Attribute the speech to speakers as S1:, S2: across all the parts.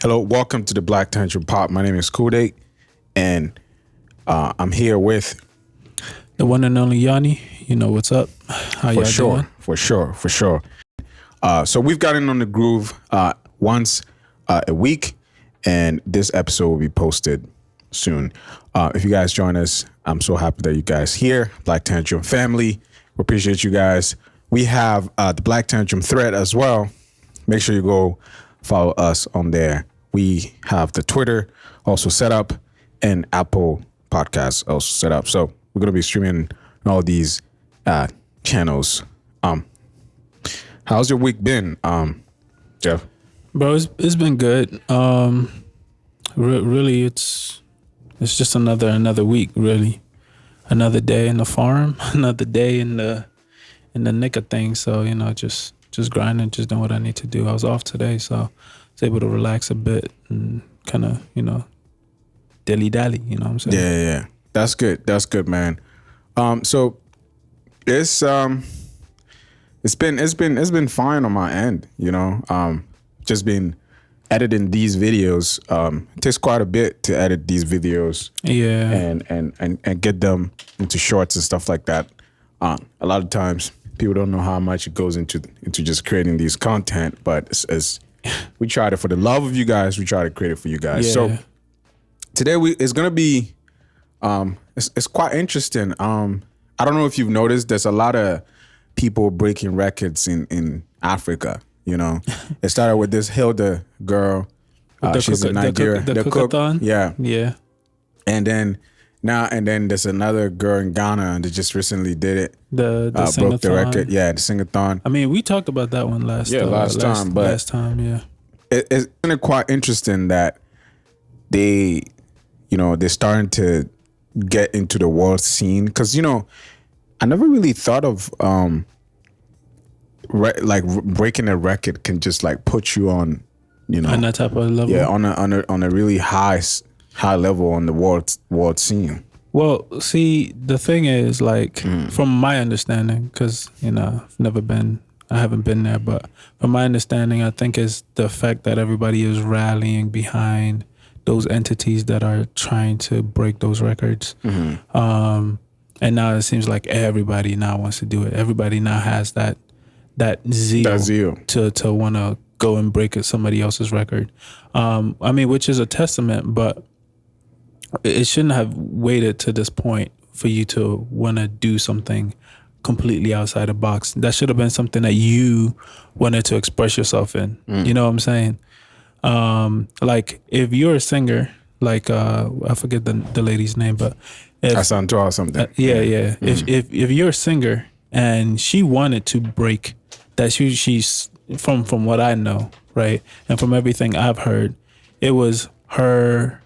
S1: Hello, welcome to the BlackTantrum Pod. My name is Kude, and I'm here with
S2: the one and only Yanni. You know what's up? How y'all doing?
S1: For sure. So we've gotten on the groove once a week, and this episode will be posted soon. If you guys join us, I'm so happy that you guys here. BlackTantrum family, we appreciate you guys. We have the BlackTantrum thread as well. Make sure you go follow us on there. We have the Twitter also set up and Apple Podcasts also set up. So we're going to be streaming on all these channels. How's your week been, Jeff?
S2: Bro, it's been good. Really, it's just another week. Really, another day in the farm, another day in the nick of things. So just grinding, just doing what I need to do. I was off today, so I was able to relax a bit and kind of dilly-dally. You know what I'm saying?
S1: Yeah. That's good, man. So it's been fine on my end. Just been editing these videos. It takes quite a bit to edit these videos.
S2: Yeah.
S1: And get them into shorts and stuff like that. A lot of times people don't know how much it goes into just creating these content, but as we tried it for the love of you guys, we try to create it for you guys.
S2: Yeah.
S1: So today it's gonna be it's quite interesting. I don't know if you've noticed, there's a lot of people breaking records in Africa. It started with this Hilda girl. She's in Nigeria.
S2: The cook-a-thon?
S1: Yeah. And then there's another girl in Ghana that just recently did it.
S2: The
S1: broke the record. Yeah, the sing-a-thon.
S2: I mean, we talked about that one last time. Yeah.
S1: It's quite interesting that they're starting to get into the world scene, because I never really thought of breaking a record can just put you on
S2: on that type of level.
S1: Yeah, on a really high level on the world scene.
S2: Well, see, the thing is, from my understanding, because I haven't been there, but from my understanding, I think is the fact that everybody is rallying behind those entities that are trying to break those records. Mm-hmm. And now it seems like everybody now wants to do it. Everybody now has that zeal. To want to go and break somebody else's record. Which is a testament, but it shouldn't have waited to this point for you to want to do something completely outside the box. That should have been something that you wanted to express yourself in. You know what I'm saying? If you're a singer, I forget the lady's name, but
S1: Asantua or something.
S2: Yeah. If you're a singer and she wanted to break that, she's from what I know, right, and from everything I've heard, it was her.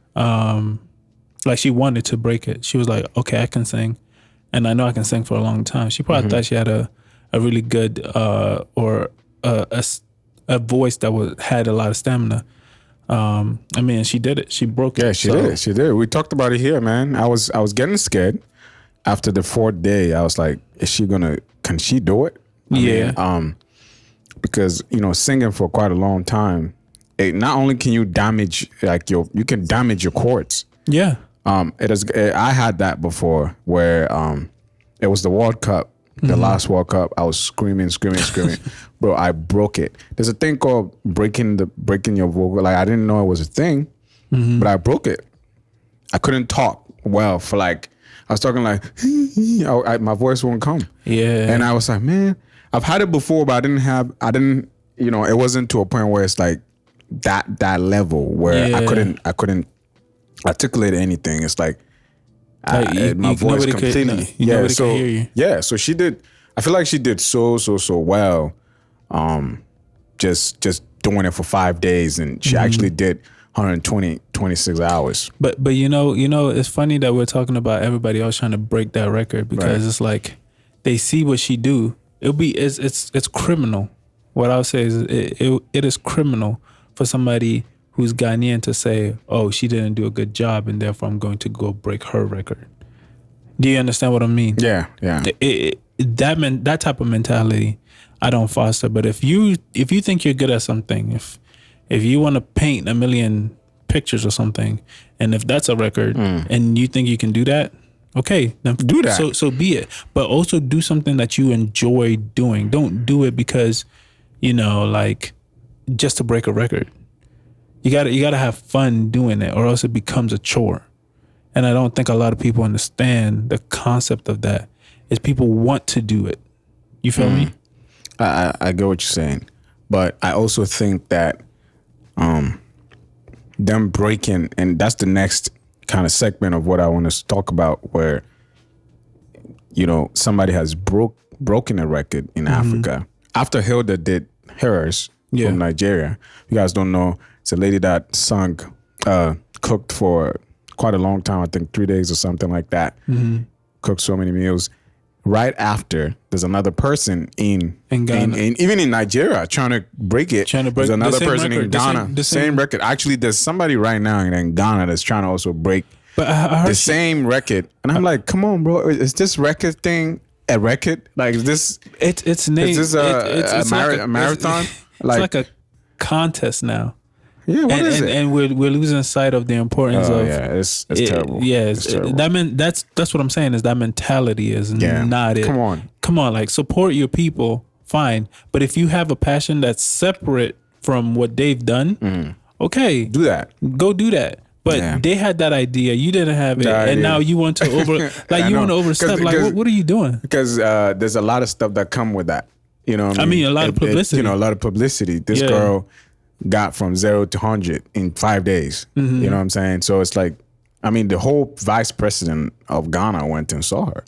S2: She wanted to break it. She was like, okay, I can sing, and I know I can sing for a long time. She probably thought she had a really good or a voice that had a lot of stamina. She did it. She broke it.
S1: Yeah, she did. She did. We talked about it here, man. I was getting scared after the fourth day. I was like, can she do it? Because singing for quite a long time, not only can you damage you can damage your chords.
S2: Yeah.
S1: I had that before where it was the World Cup, the last World Cup. I was screaming. Bro, I broke it. There's a thing called breaking your vocal. I didn't know it was a thing, but I broke it. I couldn't talk well for I was talking my voice won't come.
S2: Yeah.
S1: And I was like, man, I've had it before, but I didn't, it wasn't to a point where it's that level where I couldn't articulate anything. It's my voice completely.
S2: Nobody could hear you.
S1: Yeah. So she did. I feel like she did so well. Just doing it for 5 days, and she actually did 26 hours.
S2: But it's funny that we're talking about everybody else trying to break that record, because it's like they see what she do. It's criminal. What I'll say is it is criminal for somebody who's Ghanaian to say, oh, she didn't do a good job and therefore I'm going to go break her record. Do you understand what I mean?
S1: Yeah.
S2: That type of mentality I don't foster. But if you think you're good at something, if If you want to paint a million pictures or something, and if that's a record, and you think you can do that, okay, then
S1: Do that.
S2: So be it. But also do something that you enjoy doing. Don't do it because, like, just to break a record. You gotta have fun doing it, or else it becomes a chore. And I don't think a lot of people understand the concept of that. Is people want to do it. You feel me?
S1: I get what you're saying, but I also think that them breaking, and that's the next kind of segment of what I want to talk about, where somebody has broken a record in Africa after Hilda did hers from Nigeria. You guys don't know, it's a lady that cooked for quite a long time, I think 3 days or something like that. Cooked so many meals. Right after, there's another person in Ghana, even in Nigeria, trying to break it. There's another person in Ghana, the same record. Actually, there's somebody right now in Ghana that's trying to also break the same record. And I'm like, come on, bro, is this record thing a record? Like, is this?
S2: It's
S1: is this a marathon?
S2: It's like a contest now.
S1: Yeah, what is it?
S2: And we're losing sight of the importance of.
S1: Yeah, it's terrible.
S2: Yeah,
S1: it's terrible.
S2: That's what I'm saying, is that mentality is not it. Come on, like, support your people, fine. But if you have a passion that's separate from what they've done, okay,
S1: do that.
S2: Go do that. But they had that idea, you didn't have it, and now you want to overstep. Like, what are you doing?
S1: Because there's a lot of stuff that come with that. You know what I mean?
S2: A lot of publicity.
S1: A lot of publicity. This girl got from 0 to 100 in 5 days. You know what I'm saying? So it's like, the whole vice president of Ghana went and saw her.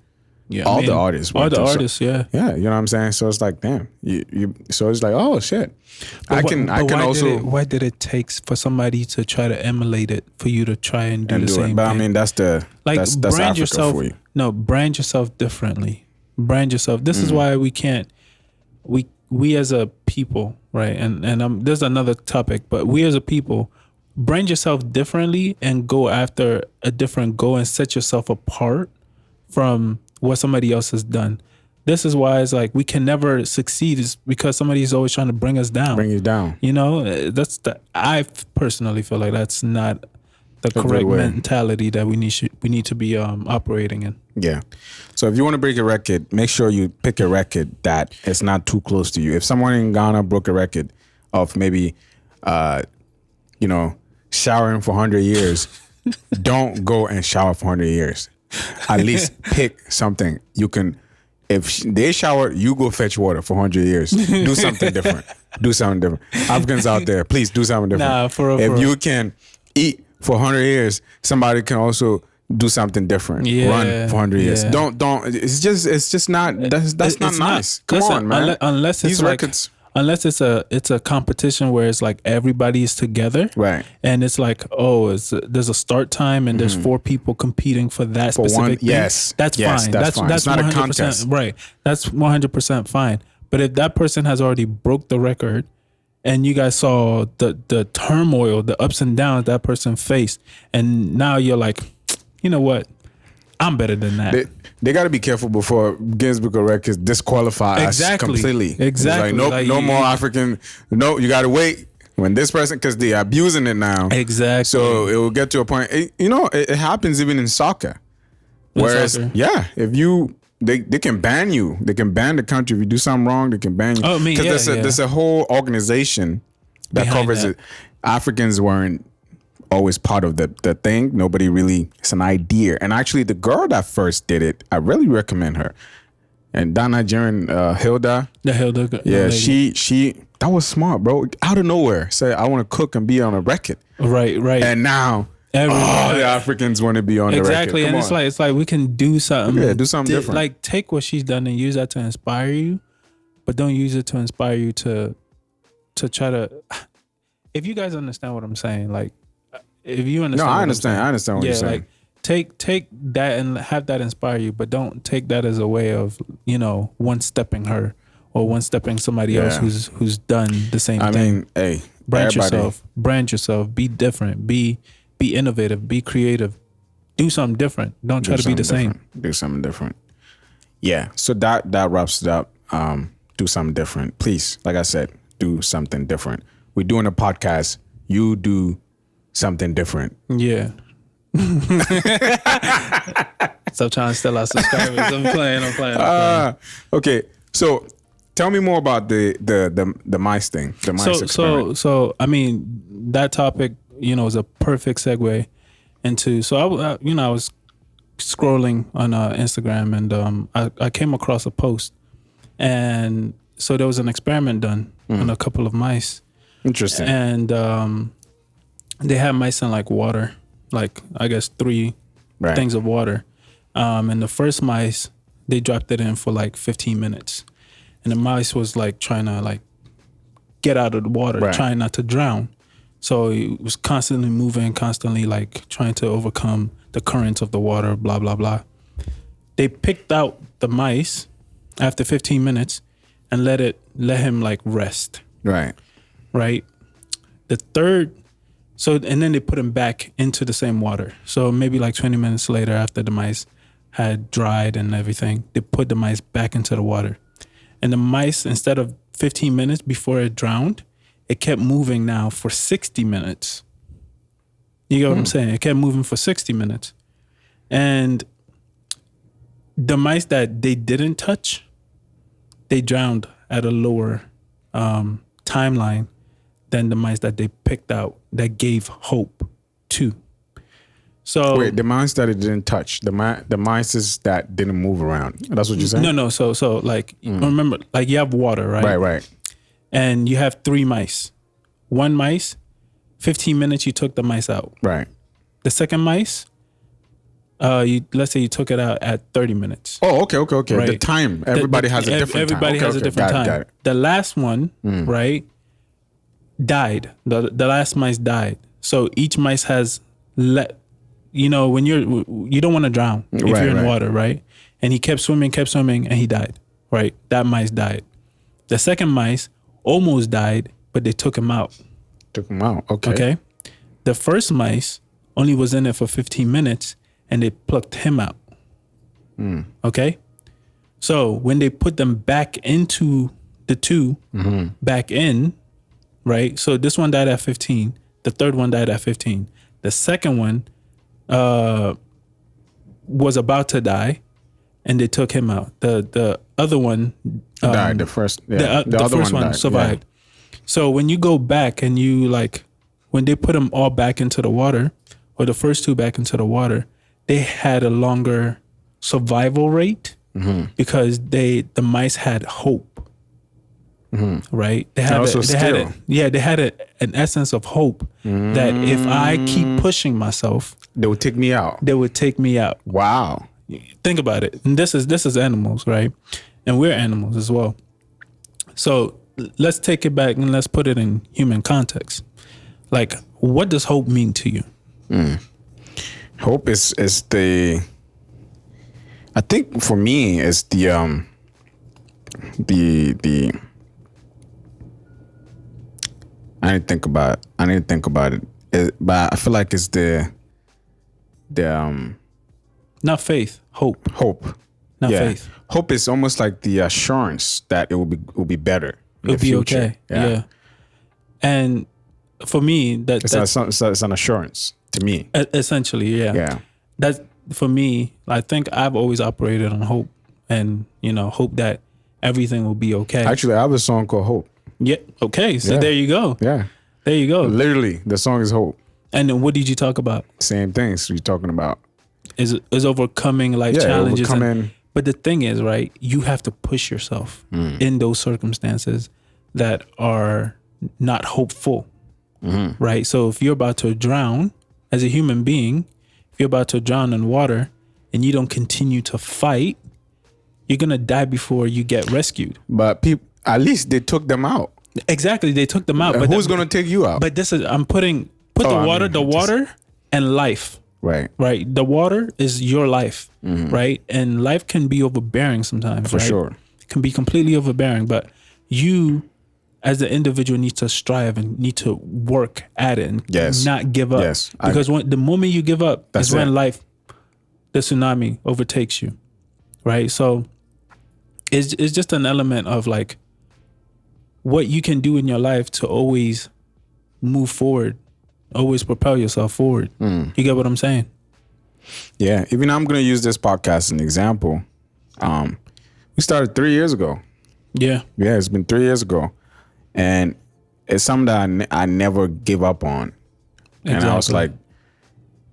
S2: Yeah,
S1: all the artists.
S2: Yeah.
S1: Yeah, you know what I'm saying? So it's like, damn. So it's like, oh shit.
S2: Why did it take for somebody to try to emulate it for you to try and do the same
S1: But
S2: thing?
S1: that's
S2: brand
S1: Africa
S2: yourself.
S1: for you.
S2: No, brand yourself differently. Brand yourself. This is why we can't. We as a people, right? And there's another topic, but we as a people, brand yourself differently and go after a different goal and set yourself apart from what somebody else has done. This is why it's like we can never succeed, is because somebody's always trying to bring us down.
S1: Bring you down.
S2: I personally feel like that's not the correct mentality that we need to be operating in.
S1: Yeah. So if you want to break a record, make sure you pick a record that is not too close to you. If someone in Ghana broke a record of maybe, showering for 100 years, don't go and shower for 100 years. At least pick something you can. If they shower, you go fetch water for 100 years. Do something different. Africans out there, please do something different. If you can eat for 100 years, somebody can also do something different. Run for 100 years. Don't. It's just not. That's not nice. Come on, man.
S2: Unless it's
S1: these records.
S2: Unless it's a competition where it's like everybody is together,
S1: right?
S2: And it's like, there's a start time and there's 4 people competing for that specific thing.
S1: Yes,
S2: that's fine. That's
S1: fine. It's not 100%, a contest,
S2: right? That's 100% fine. But if that person has already broke the record, and you guys saw the turmoil, the ups and downs that person faced, and now you're like, you know what? I'm better than that.
S1: They got to be careful before Guinness Book of Records disqualify us completely.
S2: Exactly.
S1: Like, no more African. No, you got to wait when this person, because they're abusing it now.
S2: Exactly.
S1: So it will get to a point. It happens even in soccer. Whereas, if you, they can ban you. They can ban the country if you do something wrong. They can ban you. Because there's a whole organization that covers it. Africans weren't always part of the thing. Nobody really, it's an idea. And actually the girl that first did it, I really recommend her. And that Nigerian Hilda.
S2: The Hilda.
S1: Yeah, she that was smart, bro. Out of nowhere, said I want to cook and be on a record.
S2: Right.
S1: And now all the Africans want to be on the record.
S2: Exactly. And it's like we can do something.
S1: Yeah, do something different.
S2: Like, take what she's done and use that to inspire you, but don't use it to inspire you to try to. If you guys understand what I'm saying, like, if you understand.
S1: No, I understand what you're saying.
S2: Like, take that and have that inspire you, but don't take that as a way of, one-stepping her or one-stepping somebody else who's done the same thing. I mean,
S1: hey,
S2: brand yourself, be different, be innovative, be creative, do something different. Don't try to be the same.
S1: Do something different. Yeah. So that wraps it up. Do something different, please. Like I said, do something different. we're doing a podcast, you do something different.
S2: Yeah. Stop trying to steal our subscribers. I'm playing.
S1: Okay, so tell me more about the mice thing, the mice experiment.
S2: So I mean, that topic, is a perfect segue into. So I was scrolling on Instagram, and I came across a post, and so there was an experiment done on a couple of mice.
S1: Interesting.
S2: And they had mice in like water, like I guess 3 things of water. And the first mice, they dropped it in for like 15 minutes. And the mice was like trying to like get out of the water, trying not to drown. So it was constantly moving, constantly like trying to overcome the currents of the water, blah, blah, blah. They picked out the mice after 15 minutes and let him like rest. Right. The third, and then they put him back into the same water. So maybe like 20 minutes later, after the mice had dried and everything, they put the mice back into the water. And the mice, instead of 15 minutes before it drowned, it kept moving now for 60 minutes. You get what I'm saying? It kept moving for 60 minutes. And the mice that they didn't touch, they drowned at a lower timeline than the mice that they picked out that gave hope to. So
S1: wait, the mice that it didn't touch, the mice that didn't move around. That's what you're saying?
S2: No. So like remember, like you have water, right?
S1: Right.
S2: And you have 3 mice. One mice, 15 minutes you took the mice out. Right. The second mice, let's say you took it out at 30 minutes.
S1: Oh, okay. Right? The time. Everybody has a different time.
S2: Everybody has a different time. Got it. The last one, right, died. The last mice died. So each mice has when you don't want to drown if you're in water, right? And he kept swimming, and he died, right? That mice died. The second mice almost died, but they took him out. Okay. The first mice only was in it for 15 minutes, and they plucked him out. Okay. So when they put them back into the 2, back in, right? So this one died at 15. The third one died at 15. The second one was about to die, and they took him out. The other one
S1: died. The first
S2: one survived. Yeah. So when you go back and you when they put them all back into the water, or the first 2 back into the water, they had a longer survival rate because the mice had hope. Right? They had an essence of hope that if I keep pushing myself,
S1: they would take me out. Wow.
S2: Think about it. And this is animals, right? And we're animals as well. So let's take it back and let's put it in human context. Like, what does hope mean to you?
S1: Hope is I think for me is the I didn't think about it. But I feel like it's the
S2: not faith, hope. Not faith.
S1: Hope is almost like the assurance that it will be better.
S2: It'll be okay. Yeah. And for me,
S1: it's an assurance to me.
S2: Essentially, yeah.
S1: Yeah.
S2: That's for me. I think I've always operated on hope, and hope that everything will be okay.
S1: Actually, I have a song called Hope.
S2: Yeah. Okay. So there you go.
S1: Yeah.
S2: There you go.
S1: Literally, the song is Hope.
S2: And then what did you talk about?
S1: Same things you're talking about.
S2: Is overcoming challenges. But the thing is, right, you have to push yourself in those circumstances that are not hopeful. Right? So if you're about to drown as a human being, if you're about to drown in water and you don't continue to fight, you're going to die before you get rescued.
S1: But at least they took them out.
S2: Exactly. They took them out.
S1: But who's going to take you out?
S2: But this is, the water and life.
S1: Right.
S2: The water is your life, right? And life can be overbearing sometimes,
S1: For sure.
S2: It can be completely overbearing, but you as the individual need to strive and need to work at it and not give up.
S1: Yes.
S2: Because the moment you give up is when the tsunami overtakes you, right? So it's just an element of what you can do in your life to always move forward. Always propel yourself forward. You get what I'm saying?
S1: Yeah. Even I'm going to use this podcast as an example. We started 3 years ago.
S2: Yeah.
S1: Yeah, it's been 3 years ago. And it's something that I never give up on.
S2: Exactly.
S1: And I was like,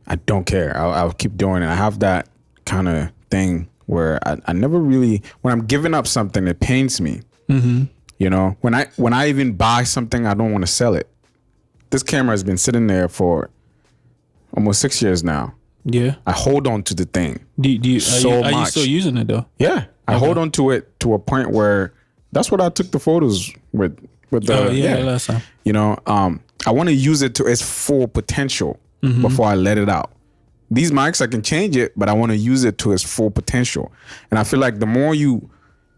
S1: I don't care. I'll keep doing it. I have that kind of thing where I never really, when I'm giving up something, it pains me. You know, when I even buy something, I don't want to sell it. This camera has been sitting there for almost 6 years now.
S2: Yeah.
S1: I hold on to the thing
S2: Are you still using it though?
S1: Yeah. I hold on to it to a point where that's what I took the photos with the
S2: last time.
S1: You know, I want to use it to its full potential before I let it out. These mics, I can change it, but I want to use it to its full potential. And I feel like the more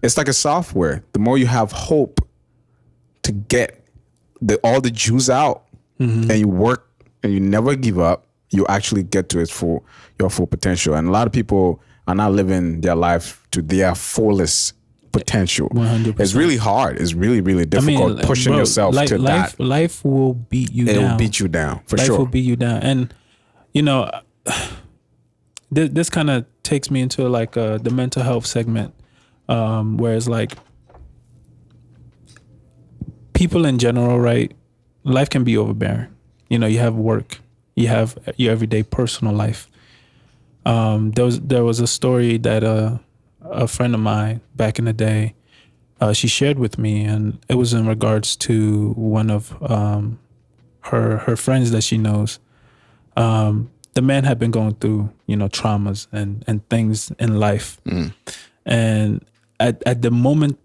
S1: it's like a software, the more you have hope to get all the juice out and you work and you never give up, you actually get to your full potential. And a lot of people are not living their life to their fullest potential.
S2: 100%.
S1: It's really hard. It's really, really difficult pushing yourself to that.
S2: Life will beat you down.
S1: It will beat you down, for sure.
S2: Life will beat you down. And, you know, this kind of takes me into like the mental health segment, where it's like people in general, right? Life can be overbearing. You know, you have work, you have your everyday personal life. There was a story that a friend of mine back in the day, she shared with me, and it was in regards to one of her friends that she knows. The man had been going through, you know, traumas and things in life, and at the moment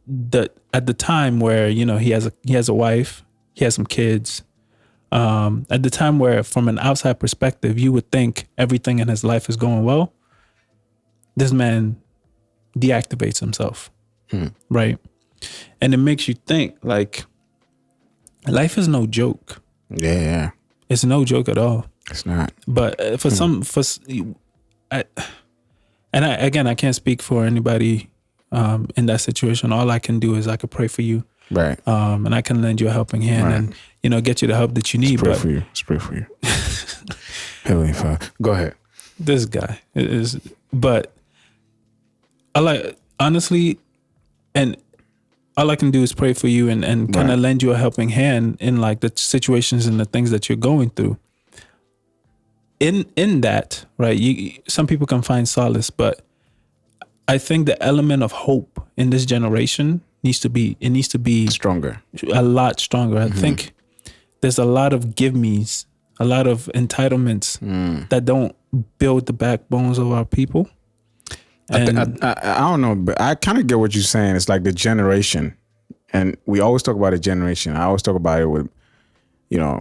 S2: at the time where, you know, he has a wife, he has some kids. At the time where, from an outside perspective, you would think everything in his life is going well, this man deactivates himself, right? And it makes you think, like, life is no joke.
S1: Yeah.
S2: It's no joke at all.
S1: It's not.
S2: But I can't speak for anybody in that situation. All I can do is I could pray for you.
S1: Right.
S2: And I can lend you a helping hand and, you know, get you the help that you need.
S1: Let's pray for you. Heavenly Father. Go ahead.
S2: This guy is, but I like, honestly, and all I can do is pray for you and kind of lend you a helping hand in like the situations and the things that you're going through. In that, right, some people can find solace, but I think the element of hope in this generation needs to be
S1: stronger,
S2: a lot stronger. I think there's a lot of give me's, a lot of entitlements that don't build the backbones of our people. And
S1: I don't know, but I kind of get what you're saying. It's like the generation, and we always talk about a generation. I always talk about it with, you know,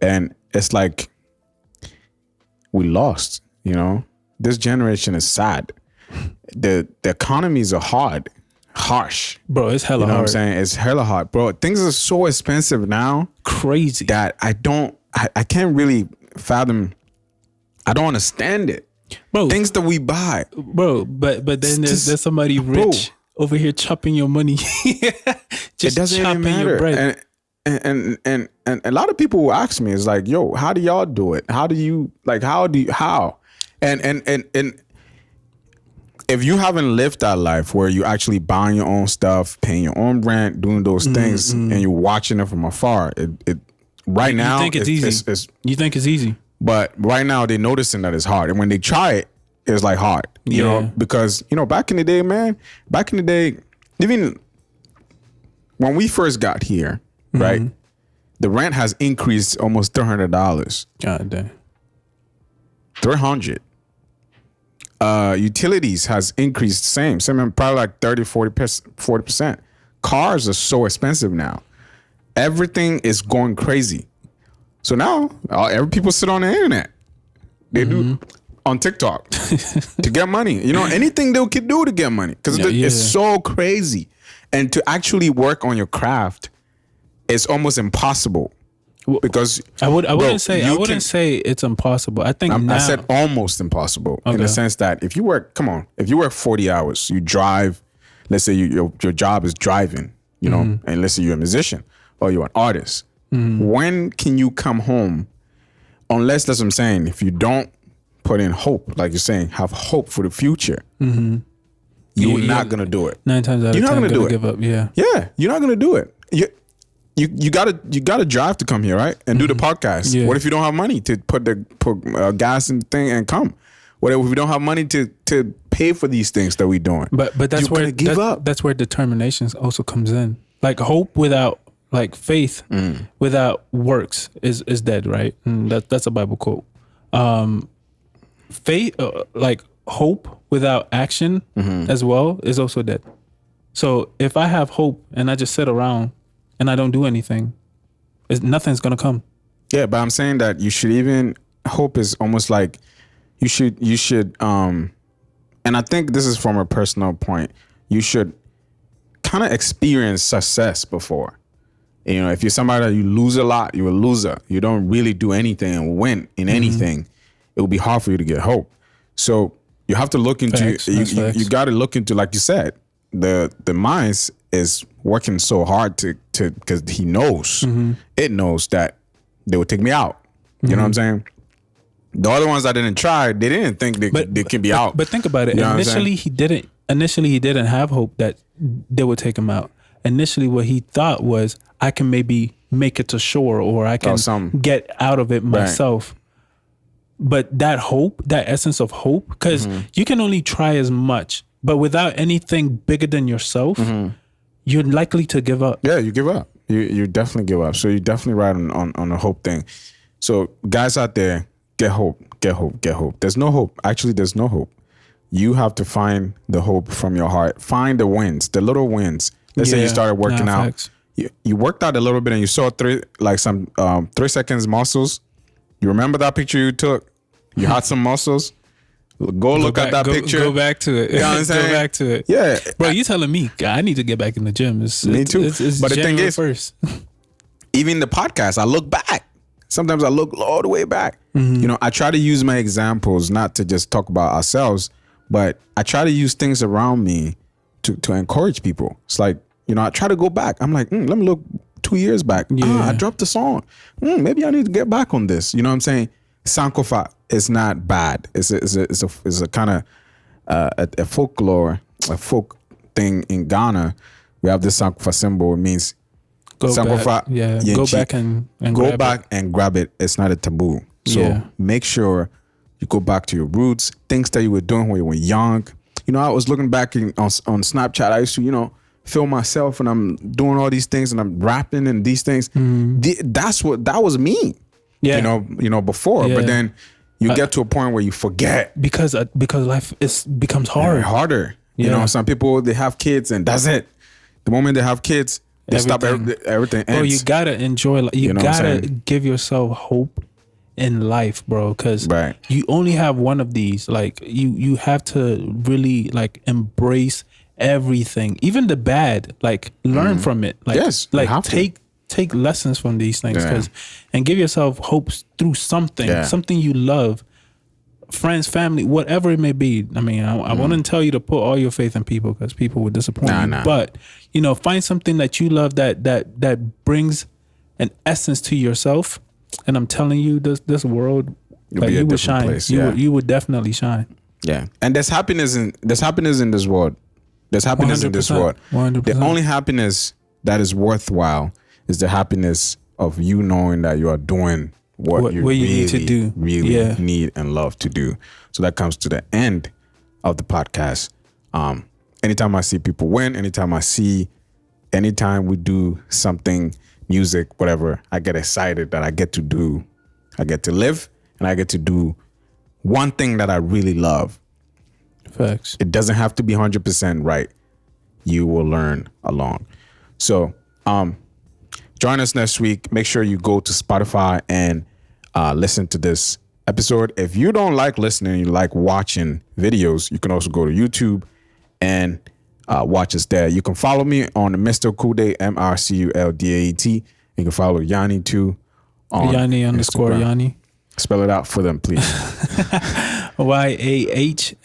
S1: and it's like we lost. You know, this generation is sad. The economies are harsh,
S2: bro. It's hella hard.
S1: You know what I'm saying? It's hella hard, bro. Things are so expensive now,
S2: crazy, that
S1: I can't really fathom. I don't understand it. Bro, things that we buy,
S2: bro, but then there's somebody rich over here chopping your money, just
S1: it doesn't
S2: chopping
S1: even matter.
S2: Your bread.
S1: And a lot of people will ask me, it's like, yo, how do y'all do it? How? And if you haven't lived that life where you actually buying your own stuff, paying your own rent, doing those things, and you're watching it from afar, it right now,
S2: you think it's easy. You think it's easy.
S1: But right now they're noticing that it's hard. And when they try it, it's like hard. You know, because, you know, back in the day, even when we first got here, right, the rent has increased almost $300.
S2: God damn.
S1: $300. Utilities has increased the same, probably like 40%. Cars are so expensive now. Everything is going crazy. So now, every people sit on the internet. They do on TikTok to get money. You know, anything they could do to get money because it's so crazy. And to actually work on your craft is almost impossible. Because
S2: I wouldn't say it's impossible. I think
S1: I said almost impossible in the sense that if you work 40 hours, you drive. Let's say your job is driving. You know, and let's say you're a musician or you're an artist. When can you come home? Unless, that's what I'm saying, if you don't put in hope, like you're saying, have hope for the future, you're not going to do it.
S2: 9 times out of 10, you're going to give up. Yeah.
S1: Yeah, you're not going to do it. You gotta drive to come here, right? And do the podcast.
S2: Yeah.
S1: What if you don't have money to put gas in the thing and come? What if we don't have money to pay for these things that we're doing?
S2: But that's where that's where determination also comes in. Like hope without like faith without works is dead, right? And that's a Bible quote. Faith, like hope without action as well is also dead. So if I have hope and I just sit around and I don't do anything, nothing's gonna come.
S1: Yeah, but I'm saying that you should hope is almost like you should and I think this is from a personal point, you should kind of experience success before. You know, if you're somebody that you lose a lot, you're a loser. You don't really do anything and win in anything, it will be hard for you to get hope. So you have to look into you got to look into, like you said, the minds is working so hard to because he knows it knows that they would take me out. You know what I'm saying? The other ones I didn't try, they didn't think they can be out.
S2: But think about it. You know initially he didn't have hope that they would take him out. Initially what he thought was, I can maybe make it to shore, or I can get out of it myself. Right. But that hope, that essence of hope, because you can only try as much, but without anything bigger than yourself, you're likely to give up.
S1: Yeah, you give up. You definitely give up. So you're definitely right on the hope thing. So guys out there, get hope, get hope, get hope. There's no hope. Actually, there's no hope. You have to find the hope from your heart. Find the wins, the little wins. Let's say you started working out.
S2: Facts.
S1: You worked out a little bit and you saw 3 seconds muscles. You remember that picture you took? You had some muscles. Go look at that picture.
S2: Go back to it.
S1: You know what I'm saying?
S2: Go back to it.
S1: Yeah.
S2: Bro, you telling me, I need to get back in the gym.
S1: Me too.
S2: It's
S1: but the thing is,
S2: first.
S1: even the podcast, I look back. Sometimes I look all the way back. You know, I try to use my examples, not to just talk about ourselves, but I try to use things around me to encourage people. It's like, you know, I try to go back. I'm like, let me look 2 years back. I dropped a song. Maybe I need to get back on this. You know what I'm saying? Sankofa is not bad. It's a kind of a folklore, a folk thing in Ghana. We have this Sankofa symbol. It means
S2: go
S1: Sankofa.
S2: Back. Yeah, go back and
S1: go back and grab it. It's not a taboo. So make sure you go back to your roots, things that you were doing when you were young. You know, I was looking back on Snapchat. I used to, you know, film myself and I'm doing all these things and I'm rapping and these things. That was me. Yeah. You know, before. Yeah. But then you get to a point where you forget.
S2: Because life becomes hard.
S1: Harder. Yeah. You know, some people, they have kids and that's it. The moment they have kids, they stop everything.
S2: Bro, you gotta enjoy life. You gotta give yourself hope in life, bro, because you only have one of these. Like you have to really like embrace everything, even the bad. Like learn from it. Like take lessons from these things, and give yourself hopes through something you love, friends, family, whatever it may be. I mean, I wouldn't tell you to put all your faith in people because people would disappoint you. But you know, find something that you love that brings an essence to yourself. And I'm telling you, this world, like, you would shine. Place, you would definitely shine.
S1: Yeah, and there's happiness in this world. There's happiness in this world. 100%. The only happiness that is worthwhile is the happiness of you knowing that you are doing what you really need to do, need and love to do. So that comes to the end of the podcast. Anytime I see people win, anytime we do something, music, whatever, I get excited that I get to live and I get to do one thing that I really love.
S2: Facts.
S1: It doesn't have to be 100% right. You will learn along. So, join us next week. Make sure you go to Spotify and listen to this episode. If you don't like listening, you like watching videos, you can also go to YouTube and watch us there. You can follow me on Mr. Kude, MRCULDAET. You can follow Yanni too on
S2: Yanni _Instagram. Yanni.
S1: Spell it out for them, please.
S2: YAHNI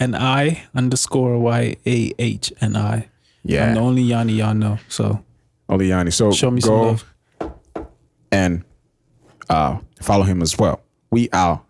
S2: _YAHNI.
S1: Yeah.
S2: I'm the only Yanni y'all know. So
S1: only Yanni. So
S2: show me some love.
S1: and follow him as well. We out.